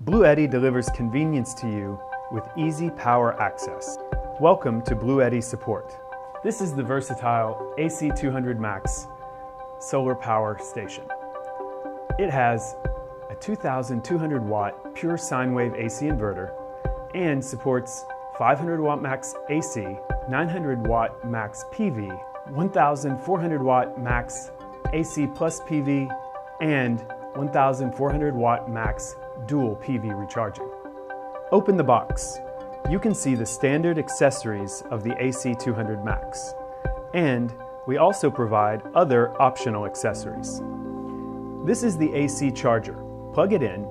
BLUETTI delivers convenience to you with easy power access. Welcome to BLUETTI support. This is the versatile AC200MAX solar power station. It has a 2,200 watt pure sine wave AC inverter and supports 500 watt max AC, 900 watt max PV, 1,400 watt max AC plus PV, and 1,400 watt max dual PV recharging. Open the box. You can see the standard accessories of the AC200MAX, and we also provide other optional accessories. This is the AC charger. Plug it in.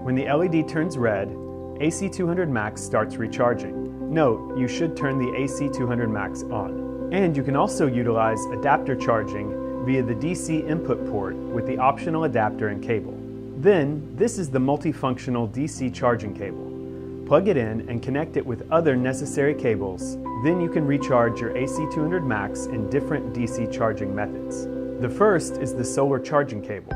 When the LED turns red, AC200MAX starts recharging. Note, you should turn the AC200MAX on. And you can also utilize adapter charging via the DC input port with the optional adapter and cable. Then, this is the multifunctional DC charging cable. Plug it in and connect it with other necessary cables. Then you can recharge your AC200MAX in different DC charging methods. The first is the solar charging cable.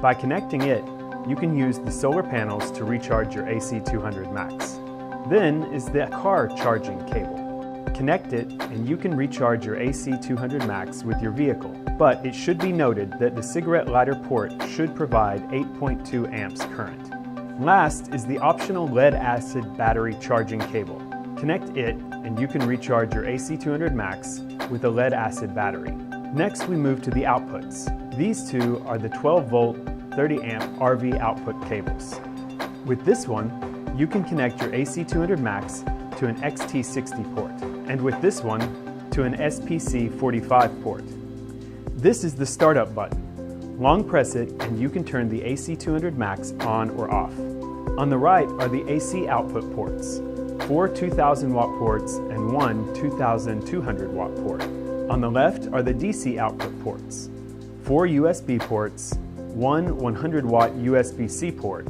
By connecting it, you can use the solar panels to recharge your AC200MAX. Then is the car charging cable. Connect it and you can recharge your AC200MAX with your vehicle. But it should be noted that the cigarette lighter port should provide 8.2 amps current. Last is the optional lead-acid battery charging cable. Connect it and you can recharge your AC200MAX with a lead-acid battery. Next we move to the outputs. These two are the 12-volt, 30-amp RV output cables. With this one, you can connect your AC200MAX to an XT60 port, and with this one, to an SPC45 port. This is the startup button. Long press it and you can turn the AC200MAX on or off. On the right are the AC output ports, 4 2,000 watt ports and 1 2,200 watt port. On the left are the DC output ports, 4 USB ports, 1 100 watt USB-C port,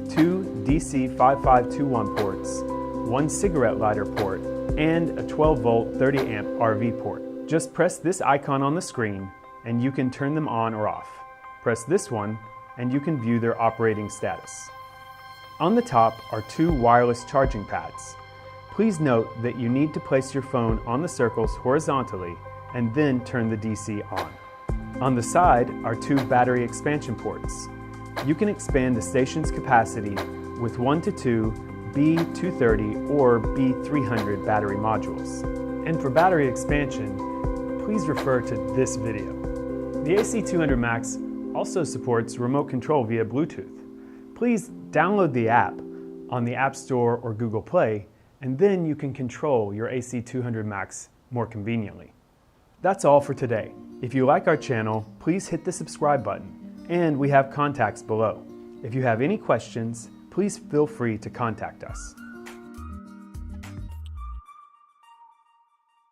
2 DC 5521 ports, 1 cigarette lighter port, and a 12 volt 30 amp RV port. Just press this icon on the screen and you can turn them on or off. Press this one and you can view their operating status. On the top are 2 wireless charging pads. Please note that you need to place your phone on the circles horizontally and then turn the DC on. On the side are 2 battery expansion ports. You can expand the station's capacity with 1 to 2 B230 or B300 battery modules. And for battery expansion, please refer to this video. The AC200MAX also supports remote control via Bluetooth. Please download the app on the App Store or Google Play, and then you can control your AC200MAX more conveniently. That's all for today. If you like our channel, please hit the subscribe button, and we have contacts below. If you have any questions, please feel free to contact us.